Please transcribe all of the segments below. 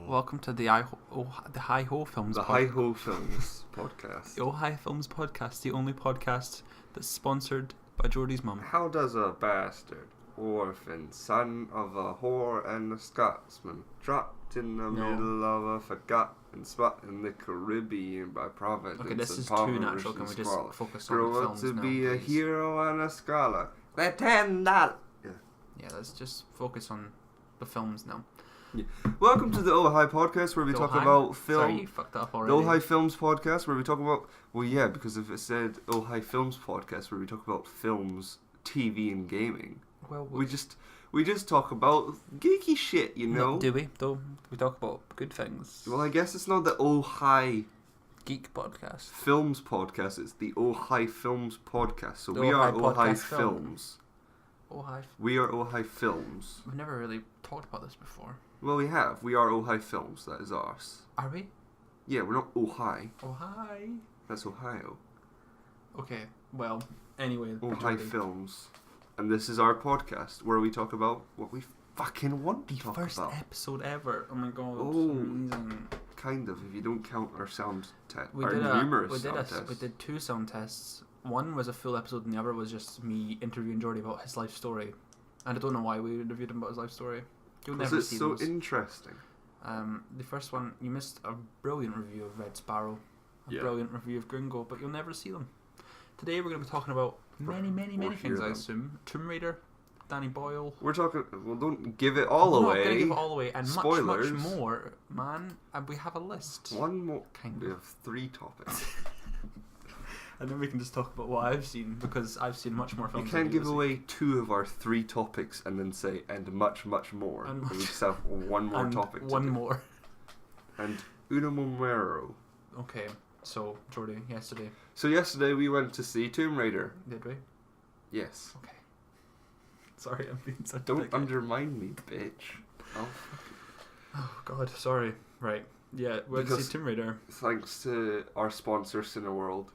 Welcome to the Hi Ho Films. The Hi Ho Films podcast. The Oh Hi Films podcast, the only podcast that's sponsored by Jordi's mum. How does a bastard, orphan, son of a whore and a Scotsman, dropped in the middle of a forgotten spot in the Caribbean by Providence? Okay, this is too natural. Can we just focus on the grow up films to now, be a please? hero and a scholar. $10. Yeah, let's just focus on the films now. Yeah. Welcome to the Oh Hi podcast, where we talk about film. Sorry, you fucked up already. The Oh Hi Films podcast, where we talk about. Well, yeah, because if it said Oh Hi Films podcast, where we talk about films, TV, and gaming. Well, we just talk about geeky shit, you know. No, do we? Though we talk about good things. Well, I guess it's not the Oh Hi Geek podcast. Films podcast. It's the Oh Hi Films podcast. So The we Oh Hi are Oh Hi Podcast Films. Oh Hi. We are Oh Hi Films. We've never really talked about this before. Well, we have. We are Oh Hi Films. That is ours. Are we? Yeah, we're not Oh Hi. Oh Hi. That's Ohio. Okay. Well, anyway. Oh Hi Films. And this is our podcast where we talk about what we fucking want to talk First about. episode ever. Oh my god. Oh. Amazing. Kind of, if you don't count our sound test. We did two sound tests. One was a full episode and the other was just me interviewing Jordi about his life story. And I don't know why we interviewed him about his life story. You'll never see so those. Interesting. The first one, you missed a brilliant review of Red Sparrow. A brilliant review of Gringo, but you'll never see them. Today we're going to be talking about many things, I assume. Tomb Raider, Danny Boyle. We're talking... Well, don't give it all away. We're not going to give it all away. And Spoilers. much more, man. And we have a list. One more... Kind we of. have 3 topics. And then we can just talk about what I've seen, because I've seen much more films. You can't give away 2 of our 3 topics and then say, and much more. And we just have one more topic to one do. more. And uno momero. Okay, so, Jordi, yesterday. So yesterday we went to see Tomb Raider. Did we? Yes. Okay. Sorry, I'm being such a Don't dick. undermine me, bitch. Oh, God, sorry. Right. Yeah, we went to see Tomb Raider. Thanks to our sponsor, Cineworld.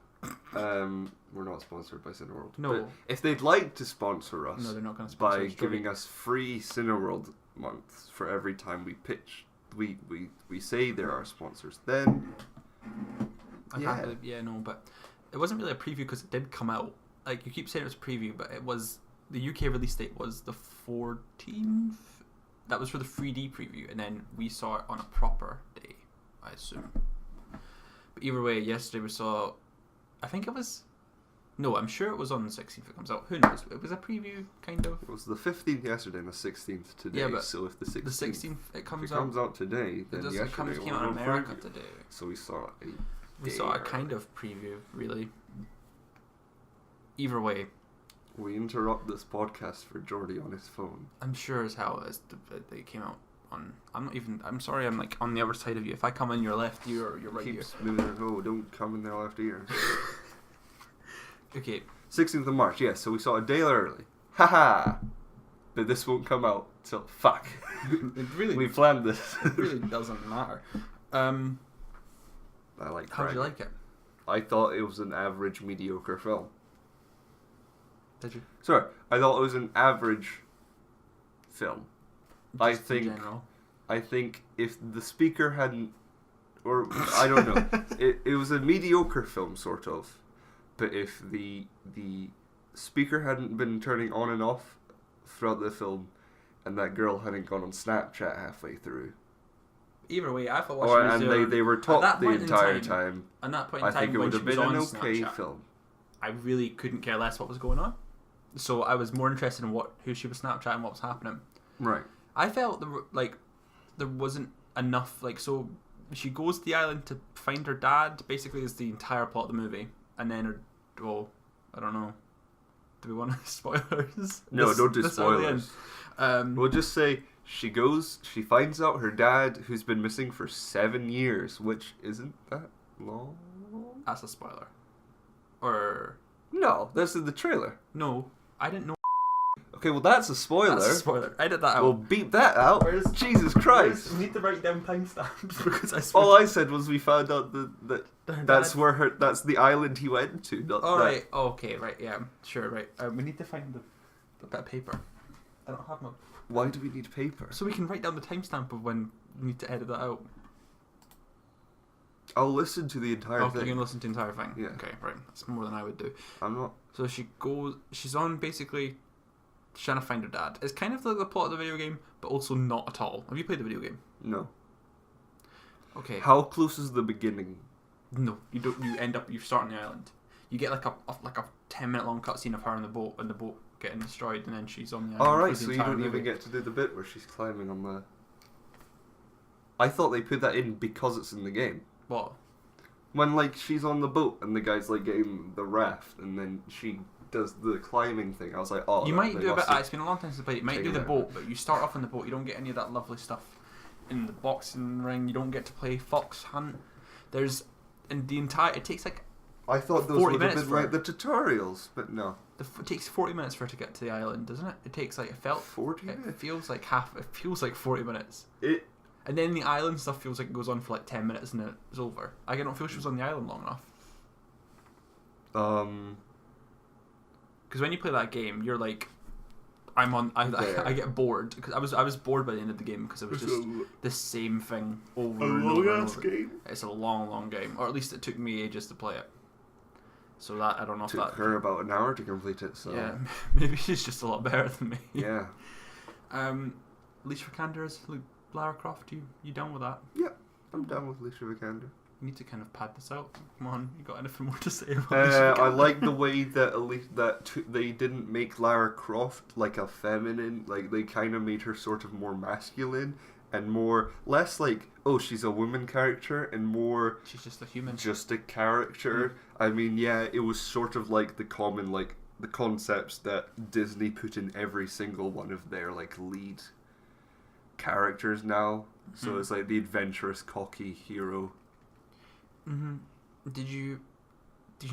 We're not sponsored by Cineworld. No. But if they'd like to sponsor us, No, they're not going to sponsor by us. giving us free Cineworld months for every time we pitch, we say they're our sponsors, then But it wasn't really a preview because it did come out. Like, you keep saying it was a preview, but it was... The UK release date was the 14th. That was for the 3D preview, and then we saw it on a proper day, I assume. But either way, yesterday we saw... I think it was... No, I'm sure it was on the 16th it comes out. Who knows? It was a preview, kind of. it was the 15th yesterday and the 16th today. Yeah, but so if the 16th, The 16th it comes if it comes out today, then It yesterday came out in America today. So we saw We saw a kind of preview, really. Either way, We interrupt this podcast for Jordi on his phone. I'm sure as hell as they came out on. I'm sorry. I'm like on the other side of you. If I come in your left ear or your right ear. Keeps moving. Oh, don't come in their left ear. Okay. 16th of March. Yes. So we saw it a day early. Haha. But this won't come out till fuck. It really. We planned this. It really doesn't matter. I like. How did you like it? I thought it was an average, mediocre film. Did you? Sorry, I thought it was an average film. Just in general. I think if the speaker hadn't, or I don't know, it was a mediocre film sort of, but if the speaker hadn't been turning on and off throughout the film, and that girl hadn't gone on Snapchat halfway through. Either way, I thought they were talked the entire time. At that point in time, I think it when would have she was been an on okay Snapchat, film. I really couldn't care less what was going on. So I was more interested in who she was Snapchatting and what was happening. Right. I felt there wasn't enough. Like, so she goes to the island to find her dad. Basically, is the entire plot of the movie, and then I don't know. Do we want spoilers? No, don't do spoilers. We'll just say she finds out her dad, who's been missing for 7 years, which isn't that long. That's a spoiler. Or no, this is the trailer. No, I didn't know. Okay, well that's a spoiler. That's a spoiler. Edit that out. We'll beep that out. Jesus Christ! We need to write down timestamps because all I said was we found out that that's where that's the island he went to. Not all that. right. Oh, okay. Right. Yeah. Sure. Right. We need to find the bit of paper. I don't have my Why do we need paper? So we can write down the timestamp of when we need to edit that out. I'll listen to the entire Okay, thing. you can listen to the entire thing. Yeah. Okay, right. That's more than I would do. I'm not. So she's on basically trying to find her dad. It's kind of like the plot of the video game, but also not at all. Have you played the video game? No. Okay. How close is the beginning? No, you don't. You start on the island. You get like a 10-minute long cutscene of her on the boat, and the boat getting destroyed, and then she's on the island. Alright, for the so you entire don't movie. even get to do the bit where she's climbing on the... I thought they put that in because it's in the game. What? When, like, she's on the boat and the guy's, like, getting the raft and then she does the climbing thing. I was like, oh... You might they do a bit... must have It's been a long time since I played it. You might do taken the that. boat, but you start off on the boat. You don't get any of that lovely stuff in the boxing ring. You don't get to play fox hunt. There's... And the entire... It takes, like... I thought those 40 would have minutes been, for like, the tutorials, but no. It takes 40 minutes for her to get to the island, doesn't it? It takes, like... It felt... 40 It minutes? feels like half... It feels like 40 minutes. It... And then the island stuff feels like it goes on for, like, 10 minutes and then it's over. I don't feel she was on the island long enough. Because when you play that game, you're like, I get bored because I was bored by the end of the game because it was just the same thing over and over and over. game. It's a long game, or at least it took me ages to play it. So that I don't know if Took that her about an hour to complete it, so... yeah, maybe she's just a lot better than me. Yeah. Alicia Vikander as Lara Croft. You done with that? Yeah, I'm done with Alicia Vikander. You need to kind of pad this out. Come on, you got anything more to say about I Vikander? like the way that they didn't make Lara Croft like a feminine. Like they kind of made her sort of more masculine and less like, oh, she's a woman character, and more She's just a human. just a character. I mean, yeah, it was sort of like the common like the concepts that Disney put in every single one of their like lead characters now. So it's like the adventurous, cocky hero. Mm-hmm. Did you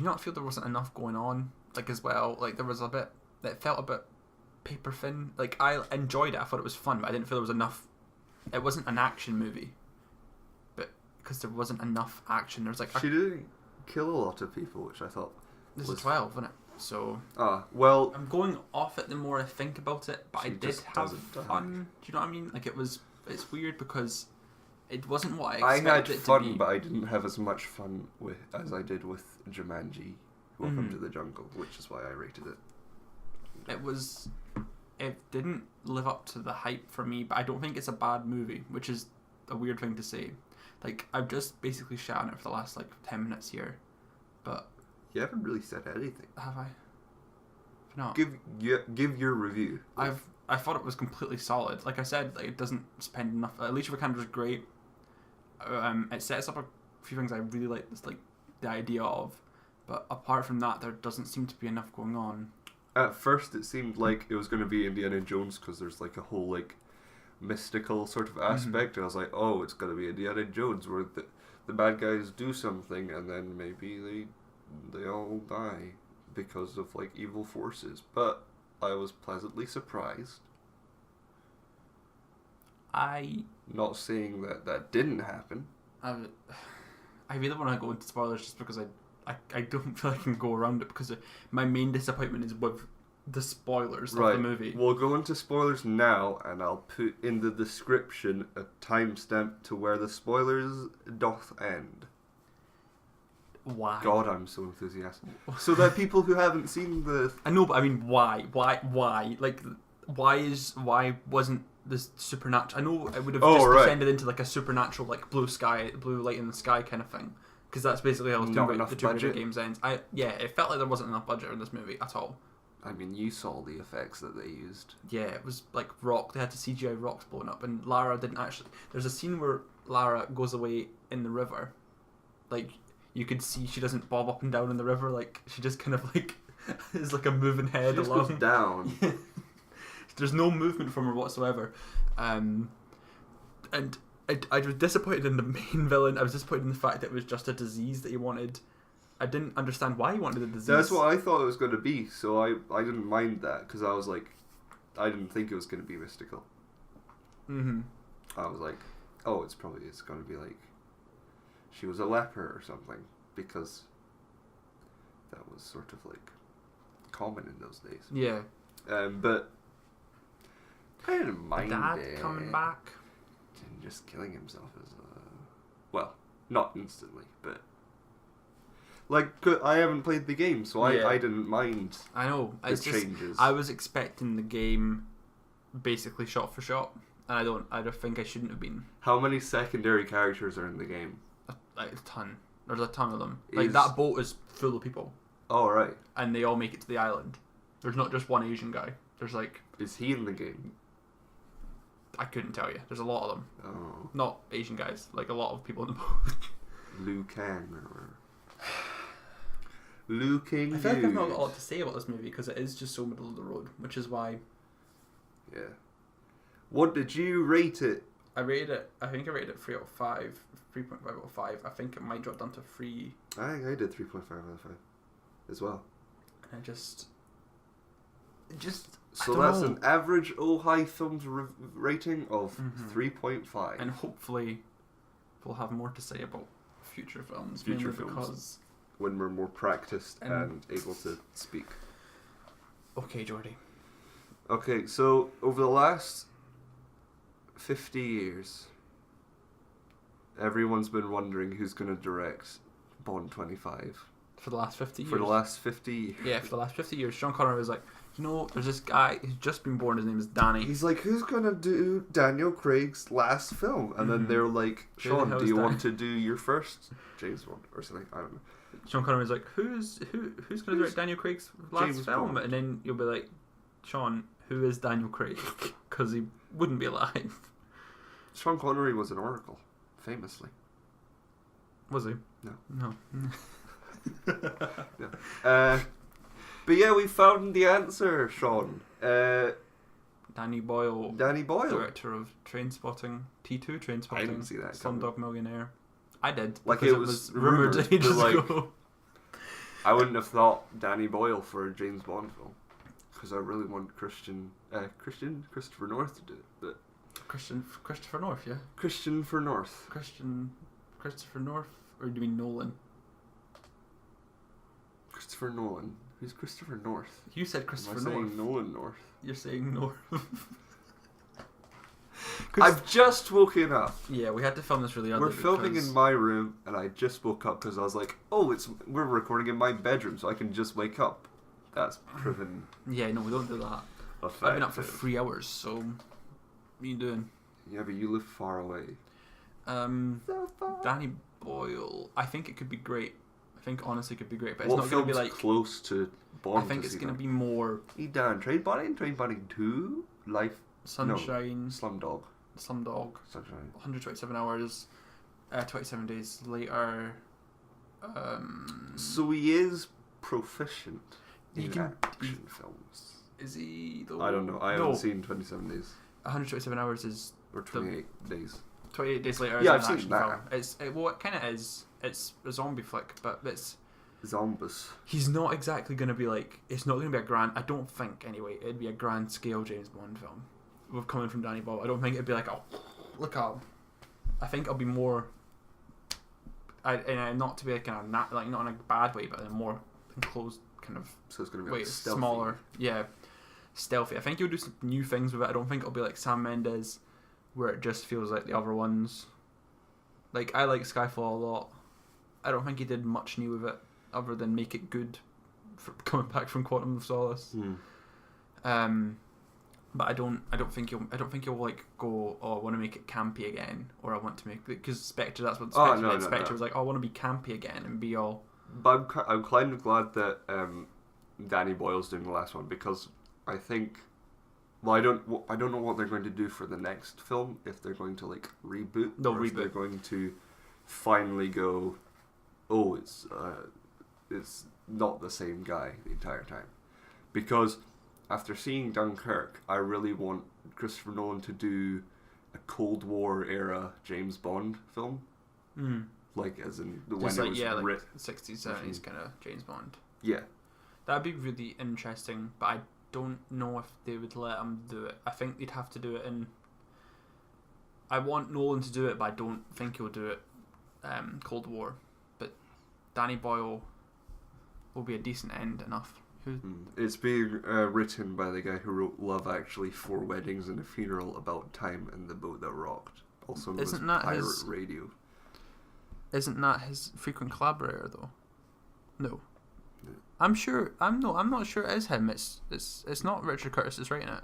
not feel there wasn't enough going on, like, as well? Like, there was a bit that felt a bit paper thin. Like, I enjoyed it. I thought it was fun, but I didn't feel there was enough. It wasn't an action movie, but because there wasn't enough action, there was like She didn't kill a lot of people, which I thought this was... is 12, isn't it? So well, I'm going off it the more I think about it, but I She did just have doesn't die. fun. Do you know what I mean? Like, it's weird because it wasn't what I I expected had it fun, to be. but I didn't have as much fun as I did with Jumanji, Welcome to the Jungle, which is why I rated it. It didn't live up to the hype for me, but I don't think it's a bad movie, which is a weird thing to say. Like, I've just basically shat on it for the last, like, 10 minutes here, but... You haven't really said anything. Have I? No. Give your review. I thought it was completely solid. Like I said, like, it doesn't spend enough... Alicia Vikander's great. It sets up a few things I really like, the idea of, but apart from that, there doesn't seem to be enough going on. At first, it seemed like it was going to be Indiana Jones because there's like a whole like mystical sort of aspect. And I was like, oh, it's going to be Indiana Jones where the bad guys do something and then maybe they all die because of like evil forces. But I was pleasantly surprised. Not saying that didn't happen. I really want to go into spoilers just because I don't feel I can go around it because my main disappointment is with the spoilers of the movie. We'll go into spoilers now, and I'll put in the description a timestamp to where the spoilers doth end. Why? God, I'm so enthusiastic. So that people who haven't seen the... I know, but I mean, why? Like, why wasn't this supernatural? I know it would have descended into like a supernatural, like blue light in the sky kind of thing. Because that's basically how I was doing about the two video games ends. It felt like there wasn't enough budget in this movie at all. I mean, you saw the effects that they used. Yeah, it was like rock. They had to CGI rocks blowing up, and Lara didn't actually. There's a scene where Lara goes away in the river. Like, you could see she doesn't bob up and down in the river. Like, she just kind of like is like a moving head She just along. goes down. There's no movement from her whatsoever, and I was disappointed in the main villain. I was disappointed in the fact that it was just a disease that he wanted. I didn't understand why he wanted a disease. That's what I thought it was going to be, so I didn't mind that, because I was like, I didn't think it was going to be mystical. Mm-hmm. I was like, oh, it's going to be like, she was a leper or something, because that was sort of like common in those days. Yeah. But I didn't mind Dad it. coming back. And just killing himself is well, not instantly, but like I haven't played the game, so Yeah. I didn't mind I know. the It's just changes. I was expecting the game basically shot for shot, and I don't think I shouldn't have been. How many secondary characters are in the game? Like a ton. There's a ton of them. Like Is- that boat is full of people, Oh right, and they all make it to the island. There's not just one Asian guy. There's like is he in the game? I couldn't tell you. There's a lot of them. Oh, Not Asian guys. Like a lot of people in the boat. Liu Kang or Liu King. I feel like I've not got a lot to say about this movie because it is just so middle of the road, which is why Yeah. What did you rate it? I rated it. I think I rated it 3 out of 5, 3.5 out of 5. I think it might drop down to 3. I think I did 3.5 out of 5 as well. And I just. So I don't that's know. an average Ojai Films rating of Mhm. 3.5. And hopefully, we'll have more to say about future films. Future mainly films. Because. When we're more practiced And- and able to speak. Okay, Jordi. Okay, so over the last 50 years, everyone's been wondering who's going to direct Bond 25. For the last 50 years. For the last 50 years. Yeah, for the last 50 years, Sean Connery was like, you know, there's this guy who's just been born. His name is Danny. He's like, who's going to do Daniel Craig's last film? And then Mhm. they're like, Who the Sean, hell do is you that? want to do your first James Bond? Or something, I don't know. Sean Connery was like, who's going to direct Daniel Craig's last James film? Bond? And then you'll be like, Sean, who is Daniel Craig? Because he wouldn't be alive. Sean Connery was an oracle, famously. Was he? No. No. But yeah, we found the answer, Sean. Danny Boyle, Danny Boyle. director of Trainspotting, T2 Trainspotting, I didn't see that coming. Slumdog Millionaire. I did. Like, because it was rumoured, but, ages like, ago. I wouldn't have thought Danny Boyle for a James Bond film. Because I really want Christopher North to do it. But Christopher North, yeah. Christopher North. Christopher North, or do you mean Nolan? Christopher Nolan. Who's Christopher North? You said Am I Christopher saying North. Nolan North? You're saying North. I've just woken up. Yeah, we had to film this really early. We're filming because- in my room, and I just woke up because I was like, "Oh, we're recording in my bedroom, so I can just wake up." That's proven Yeah, no, we don't do that. effective. I've been up for 3 hours, so what are you doing? Yeah, but you live far away. So far. Danny Boyle. I think it could be great. I think honestly it could be great, but it's What not going to film's be like. close to Bond? I think it's going to be more He done Train Bonding 2, Life, Sunshine, Slumdog, Slumdog, Sunshine. 127 hours, 27 days later. So he is proficient He in can- action films. Is he? Though? I don't know. I No. haven't seen 27 Days 127 hours is or 28 days. 28 days later. Yeah, is I've an seen action that. film. Well, it kind of is. It's a zombie flick, but Zombies. he's not exactly going to be like. It's not going to be a grand. I don't think anyway. It'd be a grand scale James Bond film. We're coming from Danny Boyle. I don't think it'd be like, oh, look up. I think it'll be more. And not to be like kind of not in a bad way, but in a more enclosed kind of So it's going to be way, like stealthy. smaller. Yeah, stealthy. I think he'll do some new things with it. I don't think it'll be like Sam Mendes, where it just feels like the other ones. Like, I like Skyfall a lot. I don't think he did much new with it, other than make it good for coming back from Quantum of Solace. But I don't think he'll like go, oh, I want to make it campy again, or I want to make, because Spectre, that's what Spectre did. Spectre was like, oh, I want to be campy again and be all. But I'm kind of glad that Danny Boyle's doing the last one, because I think, well, I don't know what they're going to do for the next film, if they're going to like reboot. They'll or if they're reboot. going to finally go, oh, it's not the same guy the entire time, because after seeing Dunkirk, I really want Christopher Nolan to do a Cold War era James Bond film, like as in the when Just it like, was yeah, like writ- 60s, 70s kind of James Bond. yeah. That'd be really interesting, but I don't know if they would let him do it. I think they'd have to do it in. I want Nolan to do it, but I don't think he'll do it. Cold War, but Danny Boyle will be a decent end enough. It's being written by the guy who wrote Love Actually, 4 Weddings and a Funeral, About Time, and The Boat That Rocked. Also known as Pirate Radio. Isn't that his frequent collaborator though? No. I'm not sure it is him. It's not Richard Curtis is writing it.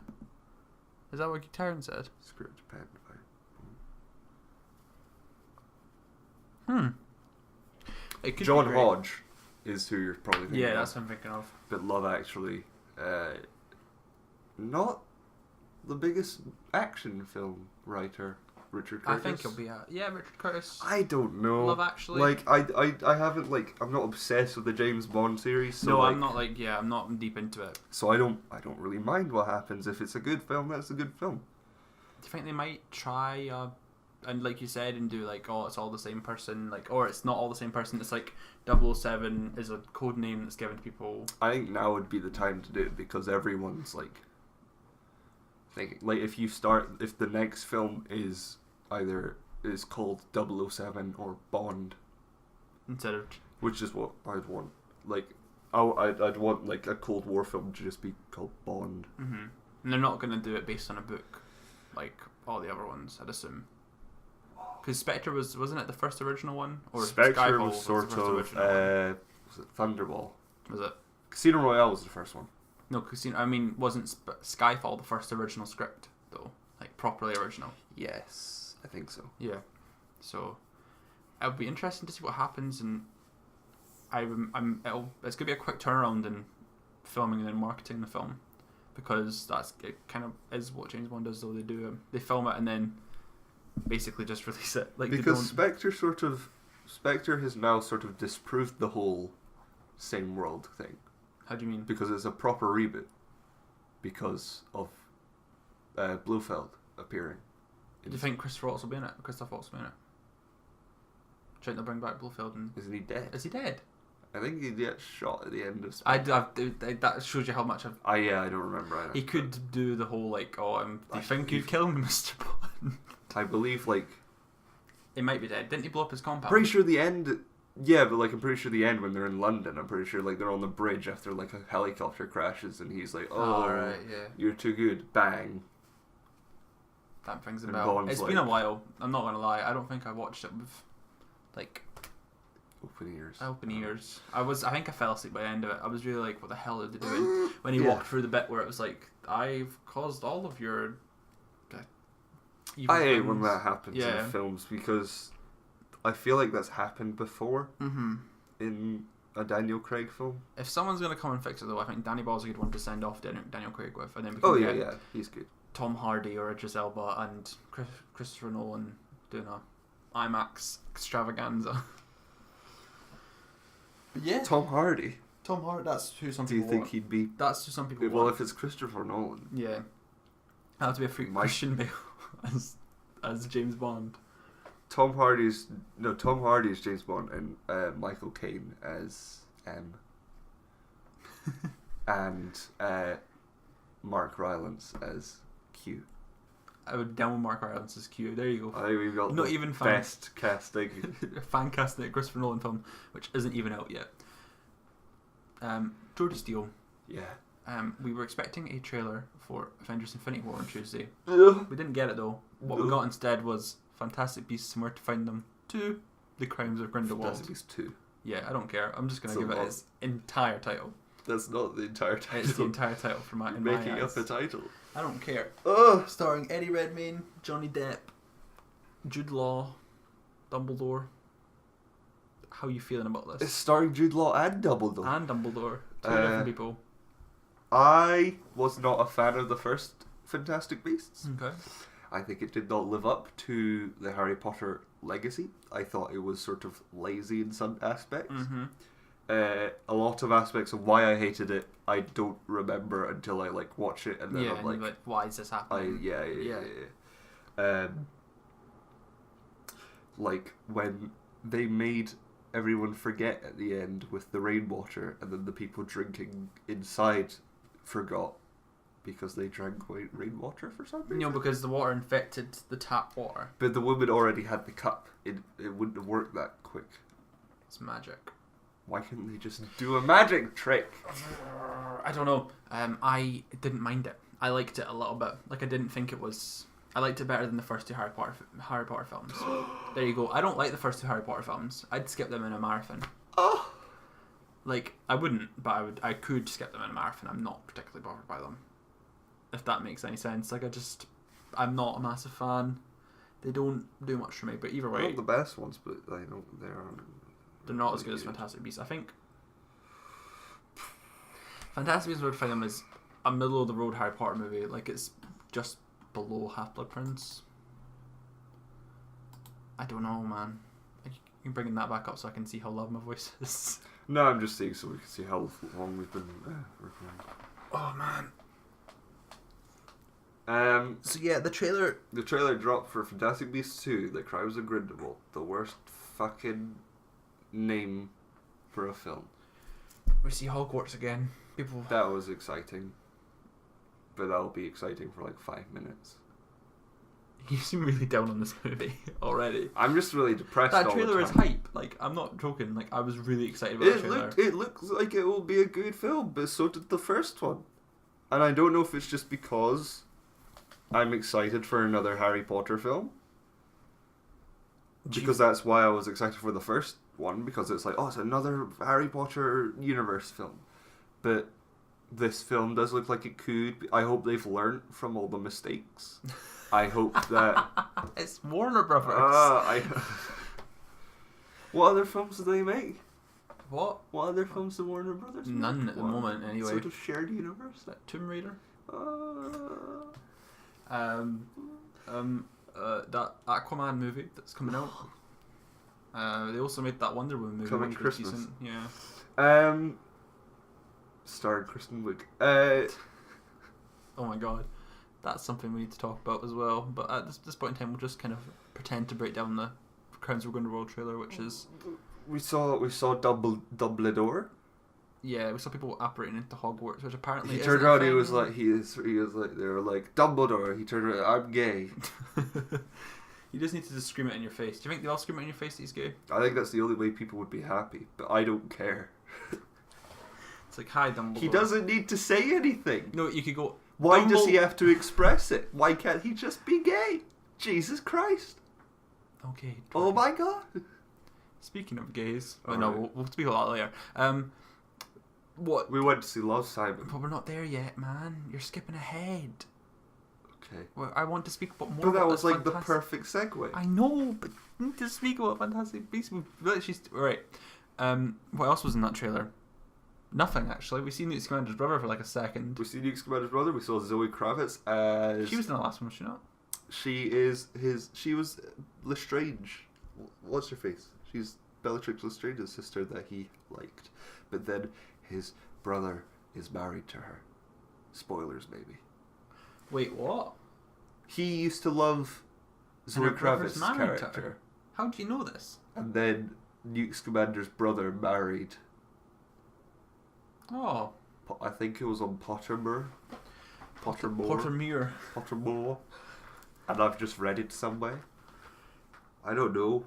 Is that what Guitarin said? Script penned by. It could John be great. Hodge is who you're probably thinking of. Yeah, that's what I'm thinking of. But Love Actually, not the biggest action film writer, Richard Curtis. I think he'll be Richard Curtis. I don't know. Love Actually. Like I haven't I'm not obsessed with the James Bond series. So no, I'm not I'm not deep into it. So I don't really mind what happens. If it's a good film, that's a good film. Do you think they might try and like you said and do it's all the same person, or it's not all the same person, it's 007 is a code name that's given to people? I think now would be the time to do it because everyone's thinking if the next film is called 007 or Bond instead of, which is what I'd want. I'd want a Cold War film to just be called Bond. Mm-hmm. And they're not going to do it based on a book like all the other ones, I'd assume. Because Spectre wasn't it the first original one? Or Spectre Skyfall was sort of was it Thunderball? Was it? Casino Royale was the first one. No, wasn't Skyfall the first original script though? Properly original? Yes, I think so. Yeah. So it'll be interesting to see what happens, and it's gonna be a quick turnaround in filming and then marketing the film, because it kind of is what James Bond does though. They film it and then basically just release it. Because Spectre has now sort of disproved the whole same world thing. How do you mean? Because it's a proper reboot because of Blofeld appearing. Do you think Christopher Waltz will be in it? Do you think they'll bring back Blofeld? Isn't he dead? Is he dead? I think he gets shot at the end of Spectre. That shows you how much I've... I don't remember either. He could do the whole do you think you'd kill me, Mr. Bond? I believe he might be dead. Didn't he blow up his compound? Pretty sure the end... Yeah, but I'm pretty sure the end when they're in London, I'm pretty sure they're on the bridge after a helicopter crashes and he's right, yeah. You're too good. Bang. That rings a bell. It's been a while. I'm not gonna lie. I don't think I watched it with open ears. Open ears. I think I fell asleep by the end of it. I was really what the hell are they doing? When he walked through the bit where it was I've caused all of your evil I hate things. when that happens in films because I feel like that's happened before in a Daniel Craig film. If someone's gonna come and fix it though, I think Danny Boyle's a good one to send off Daniel Craig with, and then we can get he's good. Tom Hardy or Idris Elba and Christopher Nolan doing a IMAX extravaganza. But yeah, Tom Hardy. That's who some people. Do you think he'd be? That's who some people. Well, if it's Christopher Nolan, yeah, I have to be a freak Christian Bale as James Bond. Tom Hardy's James Bond and Michael Caine as M. and Mark Rylance as Q. I would down Mark Rylance as Q. There you go. I think we've got not even best casting. Fan casting at Christopher Nolan film, which isn't even out yet. Jordi Steele. Yeah. We were expecting a trailer for Avengers Infinity War on Tuesday. Yeah. We didn't get it though. What we got instead was Fantastic Beasts and Where to Find Them 2, The Crimes of Grindelwald. Fantastic Beasts 2. Yeah, I don't care. I'm just going to give it its entire title. That's not the entire title. It's the entire title for my. You're making up a title. I don't care. Ugh. Starring Eddie Redmayne, Johnny Depp, Jude Law, Dumbledore. How are you feeling about this? It's starring Jude Law and Dumbledore. Two different people. I was not a fan of the first Fantastic Beasts. Okay. I think it did not live up to the Harry Potter legacy. I thought it was sort of lazy in some aspects. Mm-hmm. A lot of aspects of why I hated it, I don't remember until I watch it, and then I'm like, why is this happening? Yeah. When they made everyone forget at the end with the rainwater, and then the people drinking inside forgot because they drank rainwater for some reason. No, because the water infected the tap water. But the woman already had the cup. It wouldn't have worked that quick. It's magic. Why couldn't they just do a magic trick? I don't know. I didn't mind it. I liked it a little bit. Like, I didn't think it was... I liked it better than the first two Harry Potter films. There you go. I don't like the first two Harry Potter films. I'd skip them in a marathon. Oh. Like, I wouldn't, but I could skip them in a marathon. I'm not particularly bothered by them. If that makes any sense. Like, I'm not a massive fan. They don't do much for me, but either way... They're not the best ones, but I know they're not as good as Fantastic Beasts. I think Fantastic Beasts would find them as a middle-of-the-road Harry Potter movie. Like, it's just below Half-Blood Prince. I don't know, man. You're bringing that back up so I can see how loud my voice is. No, I'm just saying so we can see how long we've been recording. Oh, man. So yeah, the trailer dropped for Fantastic Beasts 2, The Crimes of Grindelwald. The worst fucking name for a film. We see Hogwarts again. People. That was exciting. But that'll be exciting for like 5 minutes. You seem really down on this movie already. I'm just really depressed. That all trailer the is time. hype. Like, I'm not joking. Like, I was really excited about the trailer. It looks like it will be a good film, but so did the first one. And I don't know if it's just because I'm excited for another Harry Potter film. Because that's why I was excited for the first one, because it's like, oh, it's another Harry Potter universe film. But this film does look like it could be. I hope they've learned from all the mistakes. I hope that... It's Warner Brothers. What other films do they make? What other films do Warner Brothers make? None at the moment, anyway. Sort of shared universe? That Tomb Raider? That Aquaman movie that's coming out. They also made that Wonder Woman movie. Coming Christmas. Decent. Yeah. Starring Kristen Wiig. Oh my god. That's something we need to talk about as well. But at this point in time, we'll just kind of pretend to break down the Crimes of Grindelwald trailer, which is... We saw Dumbledore. Yeah, we saw people apparating into Hogwarts, which apparently he turned around. He was like, they were like Dumbledore. He turned around. I'm gay. You just need to just scream it in your face. Do you think they all scream it in your face that he's gay? I think that's the only way people would be happy, but I don't care. It's like, hi, Dumbledore. He doesn't need to say anything. No, you could go. Why does he have to express it? Why can't he just be gay? Jesus Christ. Okay. Oh my god. Speaking of gays, All no, right. we'll speak about that later. What? We went to see Love, Simon. But we're not there yet, man. You're skipping ahead. Okay. Well, I want to speak about more. But about that was this like fantastic... the perfect segue. I know, but we need to speak about Fantastic Beasts. Right. What else was in that trailer? Nothing, actually. We seen Newt Scamander's brother for like a second. We see Newt Scamander's brother. We saw Zoe Kravitz as... She was in the last one, was she not? She was Lestrange. What's her face? She's Bellatrix Lestrange's sister that he liked. But then his brother is married to her. Spoilers, maybe. Wait, what? He used to love Zoe Kravitz's character. How do you know this? And then Newt Scamander's brother married... Oh. I think it was on Pottermore. Pottermere. Pottermore. And I've just read it somewhere. I don't know.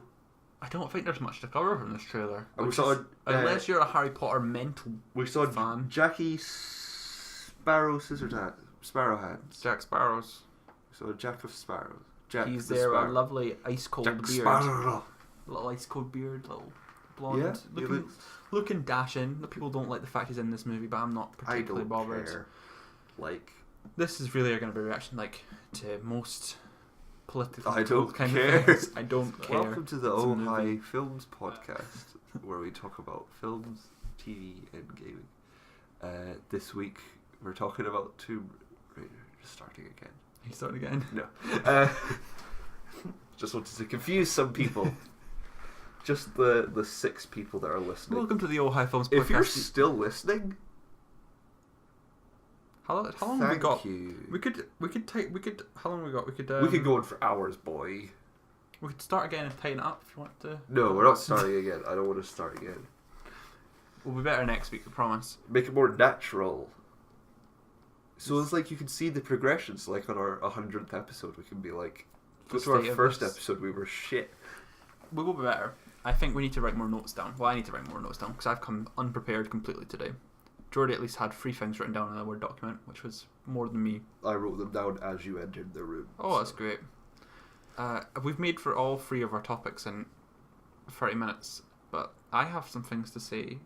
I don't think there's much to cover from this trailer. Unless you're a Harry Potter mental we saw fan. Jackie Sparrowhands. Jack Sparrows. We saw Jack of Sparrows. He's there, a lovely ice cold Jack beard. Sparrow. Little ice cold beard, little blonde. Yeah, looking dashing. The people don't like the fact he's in this movie, but I'm not particularly bothered. Care. Like, this is really going to be a reaction like to most political I don't kind care. of things. I don't care. Welcome to the Oh Hi Films podcast, where we talk about films, TV, and gaming. This week we're talking about Tomb Raider. Just starting again. You starting again? No. Just wanted to confuse some people. Just the 6 people that are listening. Welcome to the Oh Hi Films podcast. If you're still listening, how long have we got? You. We could how long have we got? We could go on for hours, boy. We could start again and tighten it up if you want to. No, we're not starting again. I don't want to start again. We'll be better next week, I promise. Make it more natural. So it's like you can see the progressions. Like on our 100th episode, we can be like, go to our first episode, we were shit. We will be better. I think we need to write more notes down. Well, I need to write more notes down because I've come unprepared completely today. Jordi at least had 3 things written down in a Word document, which was more than me. I wrote them down as you entered the room. Oh, that's great. We've made for all 3 of our topics in 30 minutes, but I have some things to say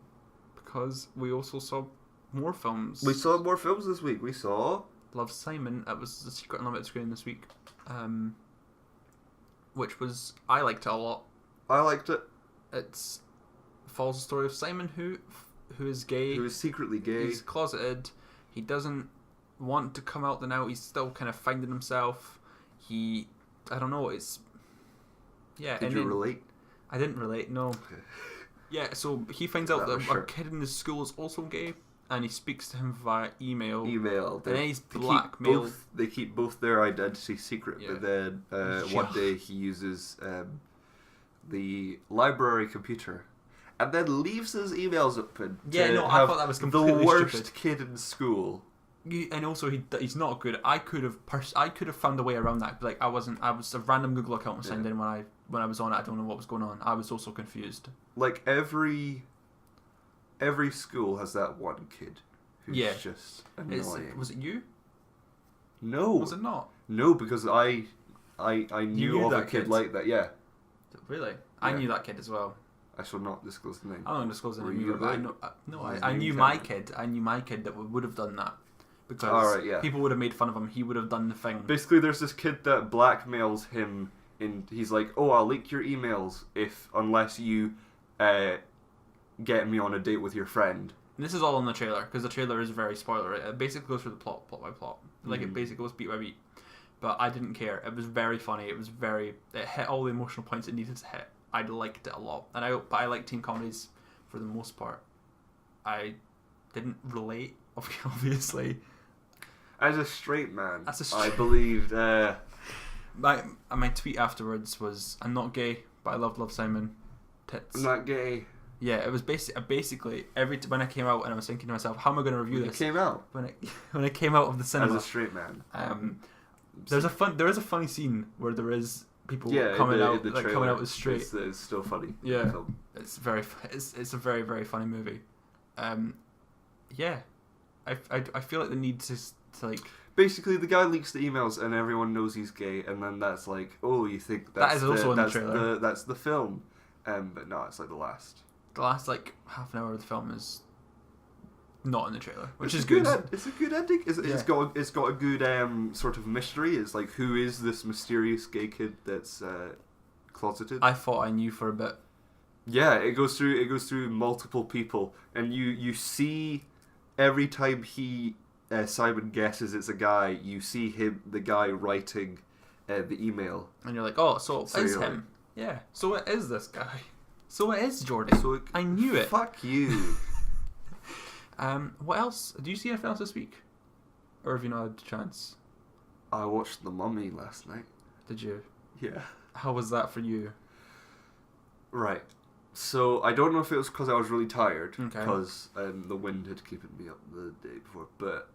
because we also saw more films. We saw more films this week. We saw Love, Simon. It was the Secret Unlimited screen this week, which was, I liked it a lot. I liked it. It follows the story of Simon who is gay. Who is secretly gay. He's closeted. He doesn't want to come out now. He's still kind of finding himself. I don't know. It's yeah. Did you relate? I didn't relate. No. Okay. Yeah. So he finds out that a kid in his school is also gay, and he speaks to him via email. And then he's blackmailed. They keep both their identities secret, Yeah. but then one day he uses the library computer, and then leaves his emails open. Yeah, no, I thought that was completely the worst stupid. kid in school. And also he's not good. I could have found a way around that. Like I was a random Google account was signed in when I was on it. I don't know what was going on. I was also confused. Like every school has that one kid who's just annoying. Was it you? No. Was it not? No, because I You knew of a kid like that. Yeah. Really? Yeah. I knew that kid as well. I shall not disclose the name. I don't disclose the Were name you either, but I right? know. I knew my kid. I knew my kid that would have done that because Alright, yeah. people would have made fun of him. He would have done the thing. Basically, there's this kid that blackmails him, and he's like, "Oh, I'll leak your emails unless you get me on a date with your friend." And this is all in the trailer because the trailer is very spoiler. It basically goes through the plot by plot. Like it basically goes beat by beat. But I didn't care. It was very funny. It hit all the emotional points it needed to hit. I liked it a lot, but I like teen comedies for the most part. I didn't relate, obviously. As a straight man, I believed. My tweet afterwards was, "I'm not gay, but I love Simon. Tits." I'm not gay. Yeah, it was basically when I came out and I was thinking to myself, how am I going to review When this? it came out. When I came out of the cinema. As a straight man. There is a funny scene where there is people coming coming out as straight. It's still funny. Yeah, it's a very very funny movie. Yeah, I feel like the need to like. Basically, the guy leaks the emails and everyone knows he's gay, and then that's like, oh, you think that is also in the trailer. That's the film, but no, it's like the last like half an hour of the film is not in the trailer, which is it's good. It's a good ending. It's got a good sort of mystery. It's like, who is this mysterious gay kid that's closeted? I thought I knew for a bit. Yeah, it goes through multiple people, and you see every time Simon guesses it's a guy, you see the guy writing the email, and you're like, oh, so it's him. Like, yeah, so it is this guy. So it is Jordi. So I knew it. Fuck you. What else? Do you see anything else this week, or have you not had a chance? I watched The Mummy last night. Did you? Yeah. How was that for you? Right. So I don't know if it was because I was really tired, Okay. because the wind had kept me up the day before, but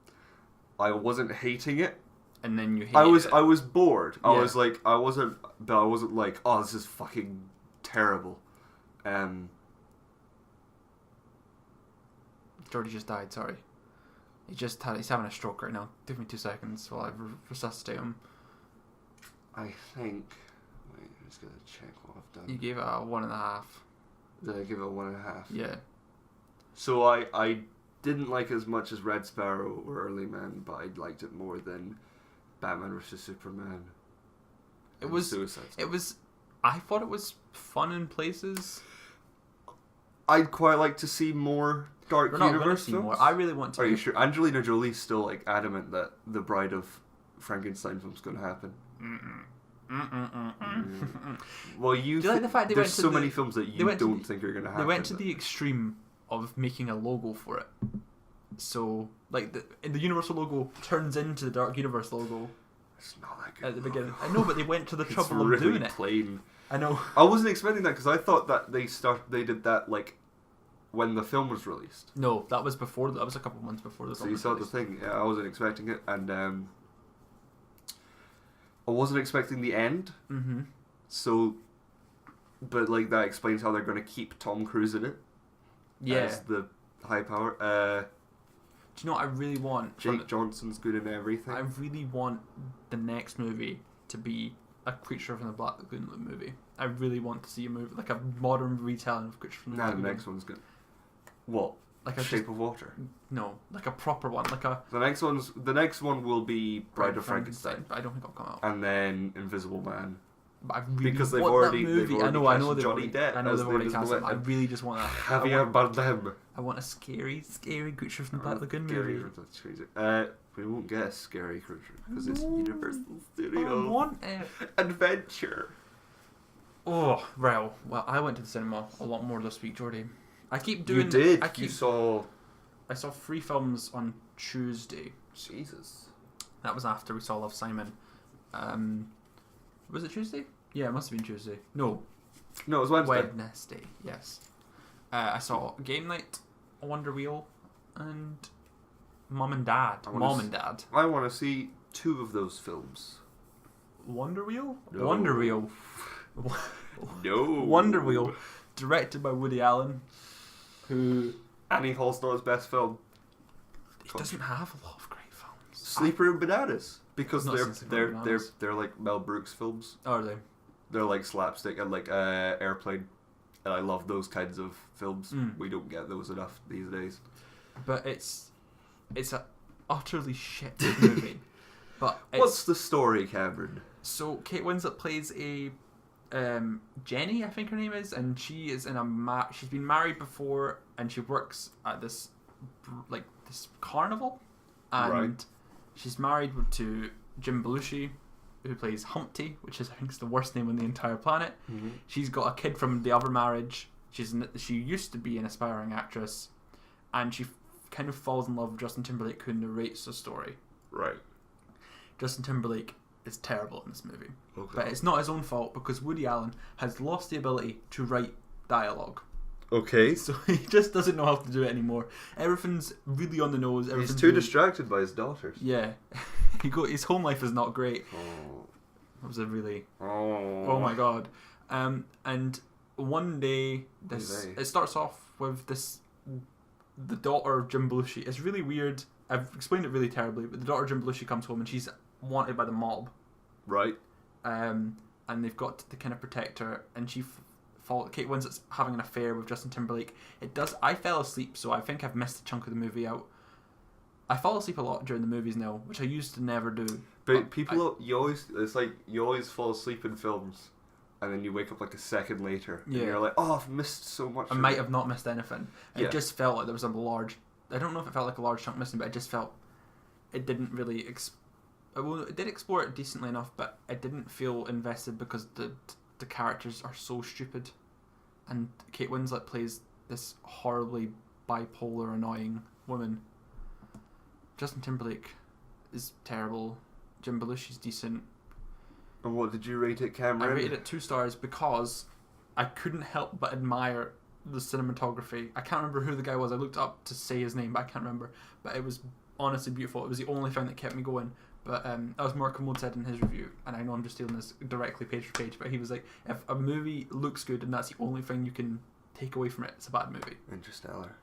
I wasn't hating it. And then you hated it. I was bored. Yeah. I wasn't like, oh, this is fucking terrible. Jordi just died. Sorry. He's having a stroke right now. Give me 2 seconds while I resuscitate him. I think. Wait, I'm just gonna check what I've done. You gave it a 1.5. Did I give it a 1.5? Yeah. So I didn't like it as much as Red Sparrow or Early Man, but I liked it more than Batman vs Superman. It was. Suicide Squad. It was. I thought it was fun in places. I'd quite like to see more Dark We're not going to Universe see films. more. I really want to. Are you sure? Angelina Jolie's still like adamant that the Bride of Frankenstein film's going to happen. Well, Do you like the fact they there's went to so the- many films that you don't think are going to happen. They went to the extreme of making a logo for it. So, like, the Universal logo turns into the Dark Universe logo It's not that good. at the beginning. I know, but they went to the It's trouble really of doing it. plain. I know. I wasn't expecting that because I thought that they did that like when the film was released. No, that was before. That was a couple months before the So film you was saw the released. thing. Yeah, I wasn't expecting it, and I wasn't expecting the end. Mm-hmm. So but like that explains how they're going to keep Tom Cruise in it. Yeah. As the high power. Do you know what I really want? Jake Johnson's good in everything. I really want the next movie to be a Creature from the Black Lagoon movie. I really want to see a movie like a modern retelling of Creature from the Black Lagoon. The next one's good. What? Like Shape of Water. No, like a proper one, like a. The next one will be Bride of Frankenstein. But I don't think it'll come out. And then Invisible Man. But I really because want that movie. I know they've Johnny Depp. I know they've already cast him. I really just want that. Javier Bardem. I want a scary Creature from the Black Lagoon movie. We won't get a scary creature because it's Universal Studios. I want it. Adventure. Oh, well, I went to the cinema a lot more this week, Jordi. I keep doing. You did. You saw. I saw 3 films on Tuesday. Jesus. That was after we saw Love, Simon. Was it Tuesday? Yeah, it must have been Tuesday. No, it was Wednesday. Wednesday. Yes. I saw Game Night, Wonder Wheel, and Mom and Dad. I want to see 2 of those films. Wonder Wheel? No. Wonder Wheel. No. Wonder Wheel, directed by Woody Allen, who Annie Hall's best film. He doesn't have a lot of great films. Sleeper and Bananas, because they're they're like Mel Brooks films. Oh, are they? They're like slapstick and like Airplane, and I love those kinds of films. We don't get those enough these days. But it's a utterly shit movie. But what's the story, Cameron? So Kate Winslet plays a Jenny, I think her name is, and she is in she's been married before, and she works at this carnival, and she's married to Jim Belushi, who plays Humpty, which is I think is the worst name on the entire planet. Mm-hmm. She's got a kid from the other marriage. She used to be an aspiring actress, and she kind of falls in love with Justin Timberlake, who narrates the story. Right. Justin Timberlake is terrible in this movie. Okay. But it's not his own fault because Woody Allen has lost the ability to write dialogue. Okay. So he just doesn't know how to do it anymore. Everything's really on the nose. He's too distracted by his daughters. Yeah. His home life is not great. Oh. That was a really... Oh my god. And one day, it starts off with the daughter of Jim Belushi. It's really weird. I've explained it really terribly, but the daughter of Jim Belushi comes home and she's wanted by the mob. Right. And they've got to kind of protect her, and Kate Winslet's having an affair with Justin Timberlake. I fell asleep, so I think I've missed a chunk of the movie out. I fall asleep a lot during the movies now, which I used to never do. But you always fall asleep in films, and then you wake up like a second later, and you're like, oh, I've missed so much. I might have not missed anything. It just felt like there was a large... I don't know if it felt like a large chunk missing, but it just felt... It didn't really... it did explore it decently enough, but it didn't feel invested because the characters are so stupid. And Kate Winslet plays this horribly bipolar, annoying woman. Justin Timberlake is terrible. Jim Belushi's decent. And what did you rate it, Cameron? I rated it 2 stars because I couldn't help but admire the cinematography. I can't remember who the guy was. I looked up to say his name, but I can't remember. But it was honestly beautiful. It was the only thing that kept me going. But that was Mark Kermode said in his review, and I know I'm just stealing this directly page for page, but he was like, if a movie looks good and that's the only thing you can take away from it, it's a bad movie. Interstellar.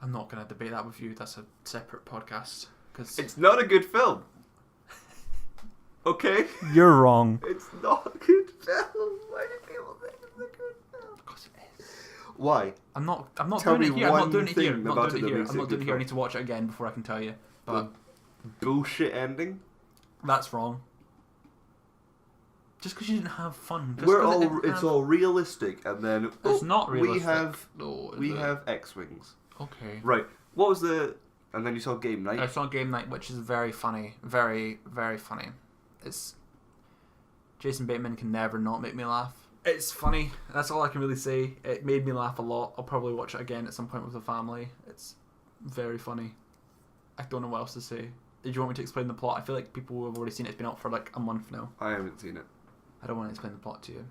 I'm not going to debate that with you. That's a separate podcast. Cause it's not a good film. Okay? You're wrong. It's not a good film. Why do people think it's a good film? Because it is. Why? I'm not Tell doing it here. I'm not doing it here. I'm not doing it here. I need to watch it again before I can tell you. But bullshit ending? That's wrong. Just because you didn't have fun. It's all realistic, and then it's not realistic. We have X-wings. Okay. Right. What was the? And then you saw Game Night. I saw Game Night, which is very funny, very very funny. It's Jason Bateman can never not make me laugh. It's funny. That's all I can really say. It made me laugh a lot. I'll probably watch it again at some point with the family. It's very funny. I don't know what else to say. Did you want me to explain the plot? I feel like people have already seen it. It's been out for like a month now. I haven't seen it. I don't want to explain the plot to you.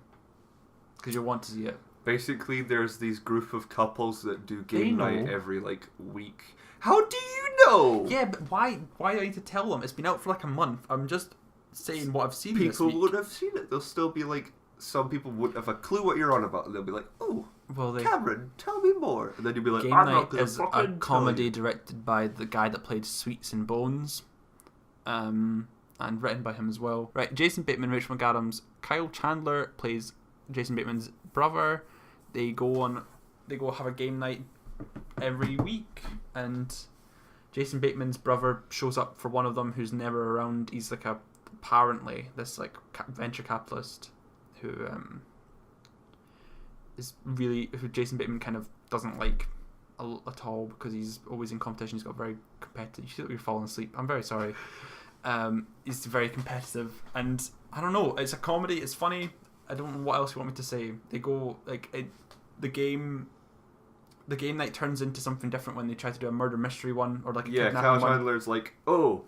Because you'll want to see it. Basically, there's these group of couples that do game night every like week. How do you know? Yeah, but why do I need to tell them? It's been out for like a month. I'm just saying what I've seen this week. People would have seen it. They'll still be like some people wouldn't have a clue what you're on about, and they'll be like, "Oh, Well, Cameron, tell me more," and then you'll be like, Game "I'm Night not gonna is a fucking comedy tell you." directed by the guy that played Sweets and Bones, and written by him as well. Right, Jason Bateman, Rachel McAdams, Kyle Chandler plays Jason Bateman's brother. They go have a game night every week, and Jason Bateman's brother shows up for one of them who's never around. He's like apparently this like venture capitalist who who Jason Bateman kind of doesn't like at all because he's always in competition. He's got very competitive. You feel like you're falling asleep. I'm very sorry. He's very competitive, and I don't know. It's a comedy. It's funny. I don't know what else you want me to say. They go the game night turns into something different when they try to do a murder mystery one or like a Yeah, kidnapping Kyle one. Chandler's like, "Oh,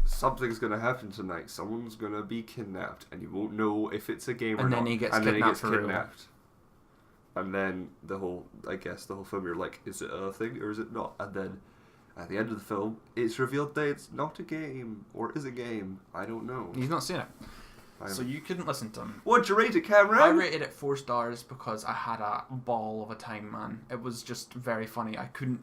something's gonna happen tonight. Someone's gonna be kidnapped, and you won't know if it's a game or And not." then he gets and then he kidnapped gets for real. kidnapped. And then the whole film, you're like, is it a thing or is it not? And then at the end of the film, it's revealed that it's not a game, or is a game. I don't know. He's not seen it, so you couldn't listen to him. What'd you rate it, Cameron? I rated it 4 stars because I had a ball of a time, man. It was just very funny. I couldn't.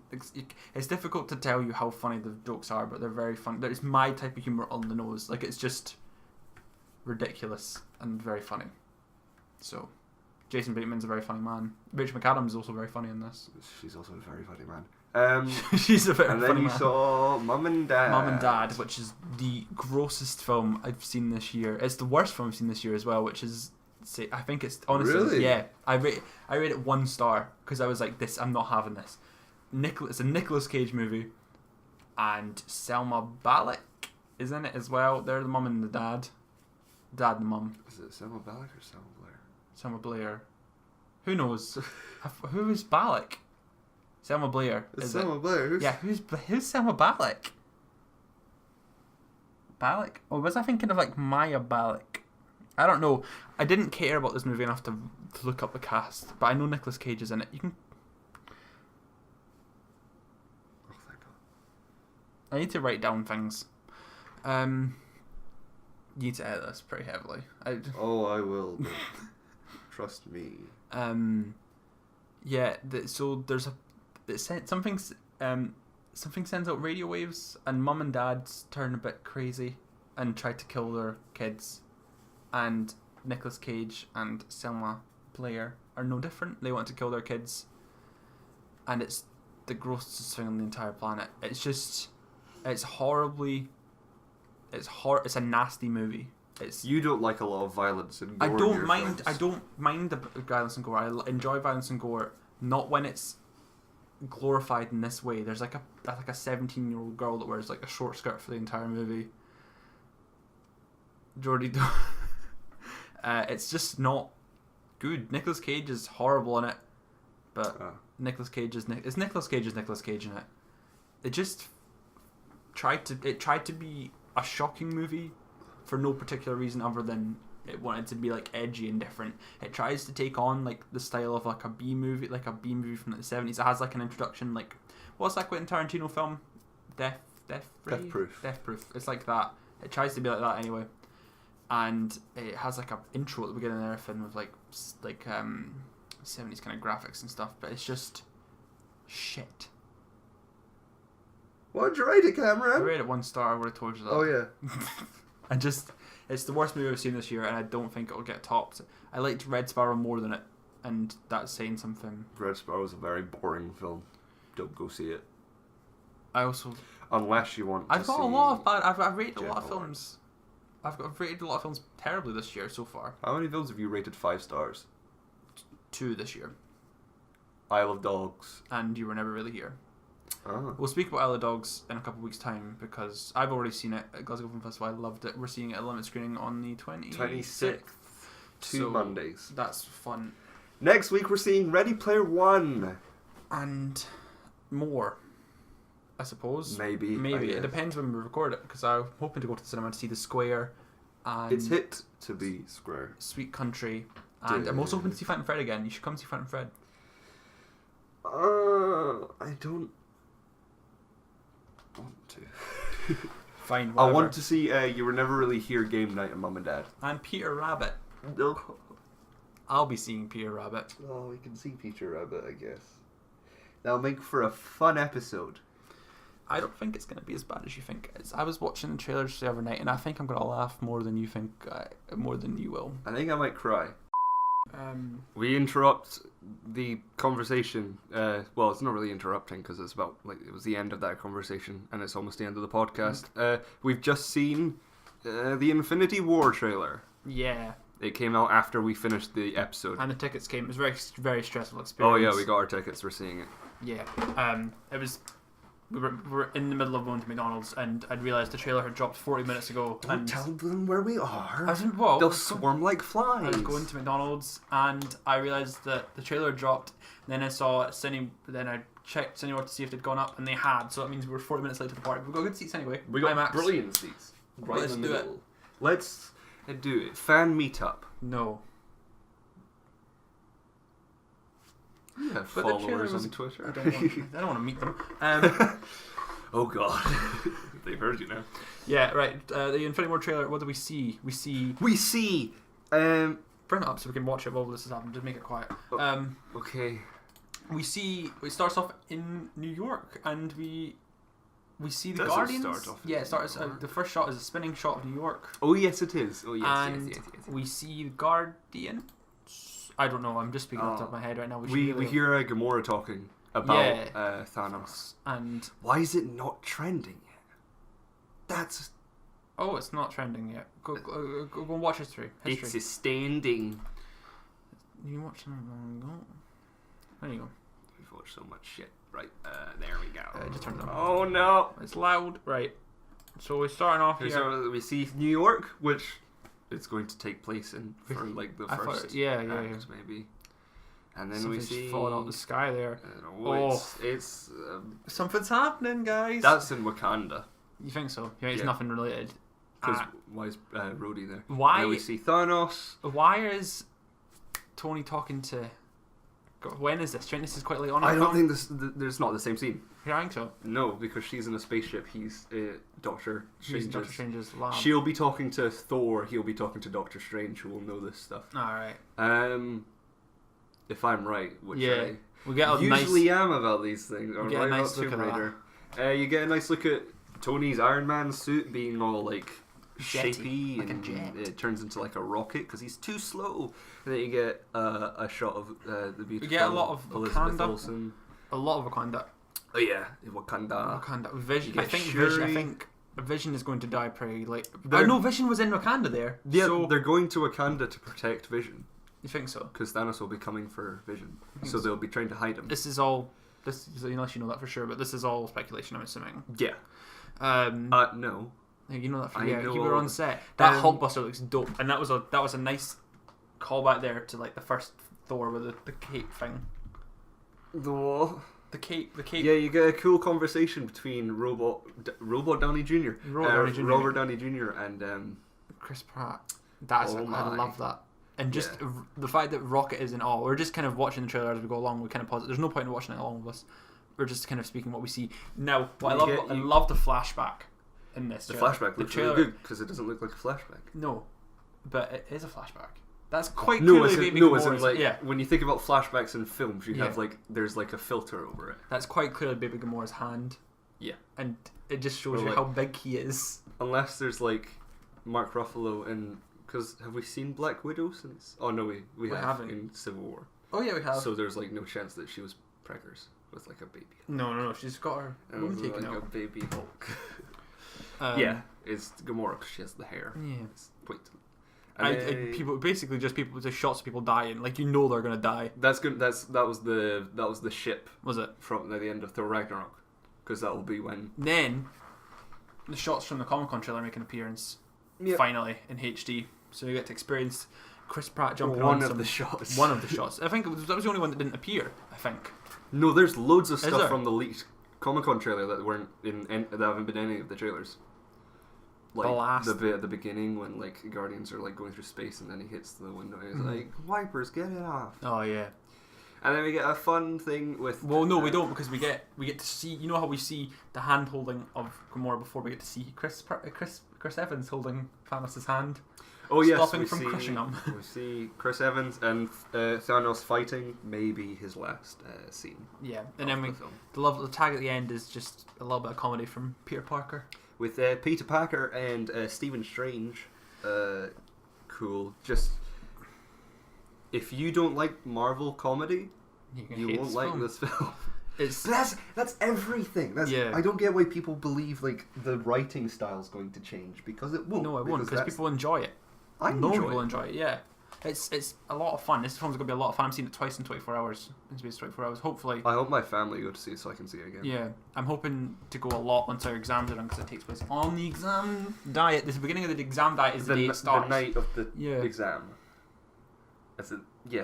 It's difficult to tell you how funny the jokes are, but they're very funny. It's my type of humor on the nose. Like, it's just ridiculous and very funny. So, Jason Bateman's a very funny man. Rachel McAdams is also very funny in this. She's also a very funny man. She's a very and then funny you man. saw Mum and Dad. Mum and Dad, which is the grossest film I've seen this year. It's the worst film I've seen this year as well, which is, I think it's honestly, Really? yeah. I rate it 1 star because I was like, I'm not having this. It's a Nicolas Cage movie, and Selma Balek is in it as well. They're the mum and the dad and the mum. Is it Selma Balek or Selma Blair? Selma Blair. Who knows? Who is Balek? Selma Blair. It's Selma Blair. Yeah, who's Selma Balek? Balek? Or was I thinking of like Maya Balek? I don't know. I didn't care about this movie enough to look up the cast, but I know Nicolas Cage is in it. You can. Oh, thank God. I need to write down things. You need to edit this pretty heavily. Oh, I will. But trust me. Yeah. So there's something sends out radio waves, and mum and dad turn a bit crazy and try to kill their kids. And Nicolas Cage and Selma Blair are no different. They want to kill their kids, and it's the grossest thing on the entire planet. It's a nasty movie. You don't like a lot of violence and gore. I in don't your mind. films. I don't mind the violence and gore. I enjoy violence and gore, not when it's glorified in this way. There's like a 17-year-old girl that wears like a short skirt for the entire movie. Jordi, it's just not good. Nicolas Cage is horrible in it, but Nicolas Cage is Nicolas Cage in it. It just tried to be a shocking movie for no particular reason other than it wanted to be like edgy and different. It tries to take on like the style of like a B movie from like, the 70s. It has like an introduction, like what's that Quentin Tarantino film? Death Proof. It's like that. It tries to be like that anyway. And it has like a intro at the beginning and everything with like 70s kind of graphics and stuff, but it's just shit. What'd you rate it, I Cameron? rated it 1 star. I would have told you that. Oh yeah. It's the worst movie I've seen this year, and I don't think it'll get topped. I liked Red Sparrow more than it, and that's saying something. Red Sparrow is a very boring film. Don't go see it. I also Unless you want to see... I've rated a lot of Jeff films. I've rated a lot of films terribly this year so far. How many films have you rated 5 stars? 2 this year. Isle of Dogs. And You Were Never Really Here. Oh. We'll speak about Isle of Dogs in a couple of weeks' time because I've already seen it at Glasgow Film Festival. I loved it. We're seeing it at a limit screening on the 26th. 2 Mondays. That's fun. Next week we're seeing Ready Player One. And more, I suppose. Maybe. It depends when we record it because I'm hoping to go to the cinema to see The Square and It's hit to be Square. Sweet Country, and I'm also hoping to see Phantom Fred again. You should come see Phantom Fred. I don't want to. Fine, I whatever. want to see You Were Never Really Here game night at Mum and Dad. And Peter Rabbit. No. I'll be seeing Peter Rabbit. Oh, we can see Peter Rabbit, I guess. That'll make for a fun episode. I don't think it's going to be as bad as you think it is. I was watching the trailers the other night, and I think I'm going to laugh more than you think, more than you will. I think I might cry. We interrupt the conversation. Well, it's not really interrupting because it's about it was the end of that conversation, and it's almost the end of the podcast. We've just seen the Infinity War trailer. Yeah. It came out after we finished the episode, and the tickets came. It was a very, very stressful Oh experience. yeah, we got our tickets. We're seeing it. Yeah. It was. We were in the middle of going to McDonald's, and I'd realised the trailer had dropped 40 minutes ago. Don't tell them where we are. They'll swarm like flies. I was going to McDonald's, and I realised that the trailer had dropped. Then I saw Then I checked Cineworld to see if they'd gone up, and they had. So that means we were 40 minutes late to the party. We've got good seats anyway. We got IMAX. brilliant seats. Right Let's in the do middle. Let's do it. Fan meetup. No. You have But the followers trailer was- on Twitter. I don't want to meet them. Oh god, they've heard you now. Yeah, right. The Infinity War trailer. What do we see? We see. Bring Bring it up so we can watch it while this is happening. Just make it quiet. Okay. We see. It starts off in New York, and we see the Does it Guardians. start off in Yeah, New it starts. York? The first shot is a spinning shot of New York. Oh yes, it is. Oh yes, and yes. we see the Guardians. I don't know. I'm just speaking off the top of my head right now. We hear Gamora talking about Thanos. And why is it not trending yet? That's. Oh, it's not trending yet. Go and watch history. It's a standing. You watched them ago. There you go. We've watched so much shit. Right, there we go. Just turn it on. Oh no! It's loud. Right. So we're starting off here. So we see New York, which it's going to take place in for the I first thought, yeah, maybe. And then Something's we see falling out of the sky there. It's Something's happening, guys. that's in Wakanda. You think so? Yeah, it's Yeah. nothing related. Because why is Rhodey there? Why? And then we see Thanos. Why is Tony talking to? When is this? Do you think this is quite late on? I don't think there's not the same scene. Yeah, I think so. No, because she's in a spaceship. He's Doctor She's Strange. in Doctor Strange's lab. She'll be talking to Thor. He'll be talking to Doctor Strange, who will know this stuff. All right. If I'm right, which Yeah. We get I a usually nice. am about these things. We get a nice look at that. You get a nice look at Tony's Iron Man suit being all like Jetty, shapey, like a and jet. it turns into like a rocket because he's too slow. And then you get a shot of the beautiful. We get a lot of Elizabeth Wakanda. Olsen. A lot of Wakanda. Oh yeah, Wakanda. Wakanda. Vision. You I get think Shuri. Vision. I think Vision is going to die pretty late. They're- No, Vision was in Wakanda there. Yeah, So, they're going to Wakanda to protect Vision you think so? because Thanos will be coming for Vision, think so so. they'll be trying to hide him. This is all. This is, unless you know that for sure, but this is all speculation. I'm assuming. Yeah. No. You know that for I yeah. know You were all on of it. set. That Um, Hulkbuster looks dope, and that was a nice callback there to like the first Thor with the cape thing. The what? The cape. Yeah, you get a cool conversation between Robot Downey Jr. Robert Downey Jr. and Chris Pratt. That's Oh I my. love that. And just Yeah. the fact that Rocket is in all. We're just kind of watching the trailer as we go along. We kind of pause it. There's no point in watching it along with us. We're just kind of speaking what we see. Now, what I love the flashback in this. the trailer. flashback looks trailer, really good because it doesn't look like a flashback. No, but it is a flashback. That's quite No, clearly Baby Gamora's. like Yeah, when you think about flashbacks in films, you Yeah. have like there's like a filter over it. that's quite clearly Baby Gamora's hand. Yeah. And it just shows Or you like- how big he is. Unless there's like Mark Ruffalo in because have we seen Black Widow since? Oh no, we haven't. in Civil War. Oh yeah, we have. So there's like no chance that she was preggers with like a baby. no, she's got her And womb it was taken like a out. baby Hulk. Yeah. It's Gamora because she has the hair. Yeah. It's point. And People basically just shots of people dying. Like you know they're gonna die. that's good. That was the ship Was it? from the end of Thor Ragnarok, because that will be when. Then the shots from the Comic-Con trailer make an appearance finally in HD, so you get to experience Chris Pratt jumping One on of the shots. One of the shots. I think that was the only one that didn't appear. I think. No, there's loads of there? stuff from the leaked Comic-Con trailer that weren't that haven't been in any of the trailers. Like the bit at the beginning when like Guardians are like going through space and then he hits the window and he's like, "Wipers, get it off." Oh yeah. And then we get a fun thing with. Well, no, we don't, because we get to see. You know how we see the hand holding of Gamora before we get to see Chris Evans holding Thanos' hand. Oh yes, stopping we from see, crushing him. We see Chris Evans and Thanos fighting. Maybe his last scene. Yeah, and then the film. the tag at the end is just a little bit of comedy from Peter Parker. With Peter Parker and Stephen Strange. Cool. Just if you don't like Marvel comedy, you won't like this film. That's everything. I don't get why people believe like the writing style is going to change, because it won't. No, it won't, because people enjoy it. People enjoy it. Yeah, it's a lot of fun. This film's gonna be a lot of fun. I'm seeing it twice in 24 hours. In space 24 hours. Hopefully. I hope my family go to see it so I can see it again. Yeah, I'm hoping to go a lot once our exams are done, because it takes place on the exam diet. This beginning of the exam diet is the day it starts. The night of the exam.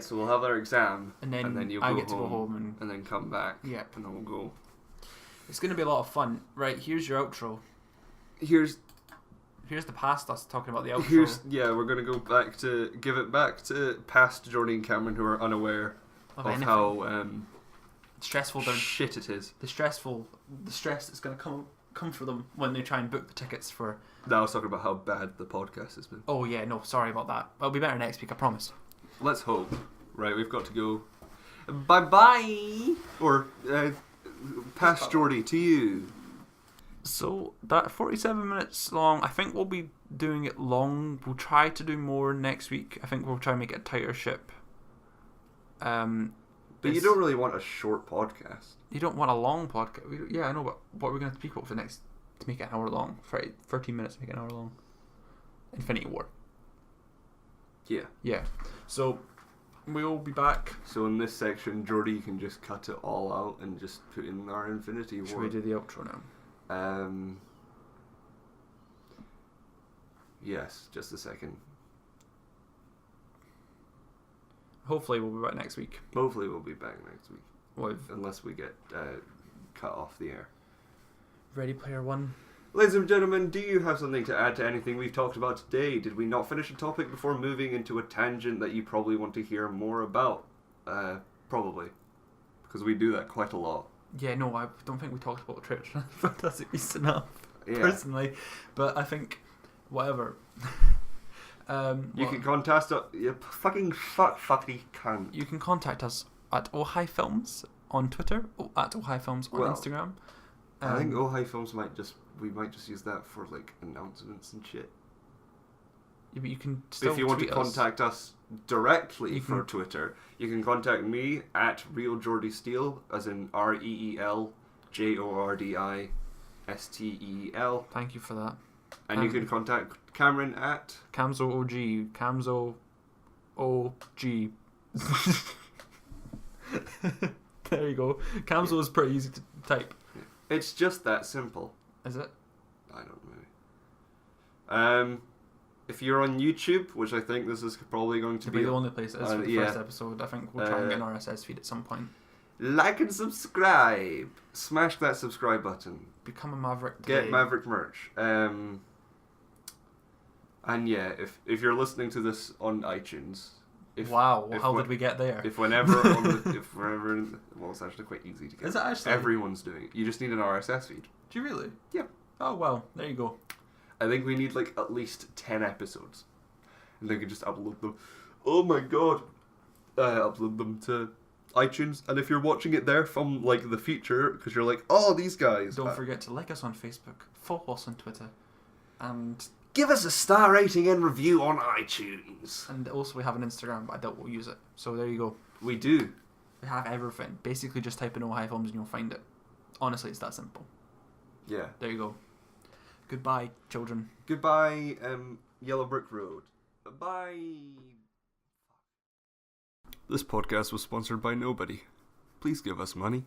So we'll have our exam, and then you'll go home, and then come back. Yeah, and then we'll go. It's gonna be a lot of fun. Right, here's your outro. Here's the past us talking about the outro. We're gonna go back to give it back to past Jordi and Cameron, who are unaware of how stressful shit it is. The stress that's gonna come for them when they try and book the tickets for. No, I was talking about how bad the podcast has been. Oh yeah, no, sorry about that. It'll be better next week, I promise. Let's hope. Right, we've got to go. Bye bye. Or past Jordi, to you. So that 47 minutes long. I think we'll be doing it long. We'll try to do more next week. I think we'll try and make it a tighter ship. But you don't really want a short podcast. You don't want a long podcast. Yeah, I know, but what we're going to speak about for the next to make it an hour long. 13 minutes to make it an hour long. Infinity War. Yeah. So we'll be back. So in this section, Jordi can just cut it all out and just put in our Infinity War. Should we do the outro now? Yes, just a second. Hopefully we'll be back next week. Unless we get cut off the air. Ready Player One. Ladies and gentlemen, do you have something to add to anything we've talked about today? Did we not finish a topic before moving into a tangent that you probably want to hear more about? Probably. Because we do that quite a lot. Yeah, no, I don't think we talked about Fantastic Beasts enough, personally. But I think, whatever. You can contact us. You fucking cunt. You can contact us at Ohai Films on Twitter, at Ohai Films on Instagram. I think Ohai Films we might just use that for like announcements and shit. Yeah, but you can still if you want to contact us directly for Twitter, you can contact me at RealJordiSteel, as in ReelJordistel. Thank you for that. And you can contact Cameron at Camzo OG. Camzo OG. There you go. Camzo is pretty easy to type. It's just that simple. Is it? I don't know. If you're on YouTube, which I think this is probably going to be the only place it is for the first episode, I think we'll try and get an RSS feed at some point. Like and subscribe. Smash that subscribe button. Become a Maverick today. Get Maverick merch. And yeah, if you're listening to this on iTunes. How did we get there? It's actually quite easy to get. Is it actually? Everyone's doing it. You just need an RSS feed. Do you really? Yeah. Oh well, there you go. I think we need like at least 10 episodes, and then we can just upload them. Oh my god! Upload them to iTunes, and if you're watching it there from like the future, because you're like, oh, these guys. Don't forget to like us on Facebook, follow us on Twitter, and give us a star rating and review on iTunes. And also we have an Instagram, but I doubt we'll use it. So there you go. We do. We have everything. Basically, just type in Ohio Films and you'll find it. Honestly, it's that simple. Yeah. There you go. Goodbye, children. Goodbye, Yellow Brick Road. Bye. This podcast was sponsored by nobody. Please give us money.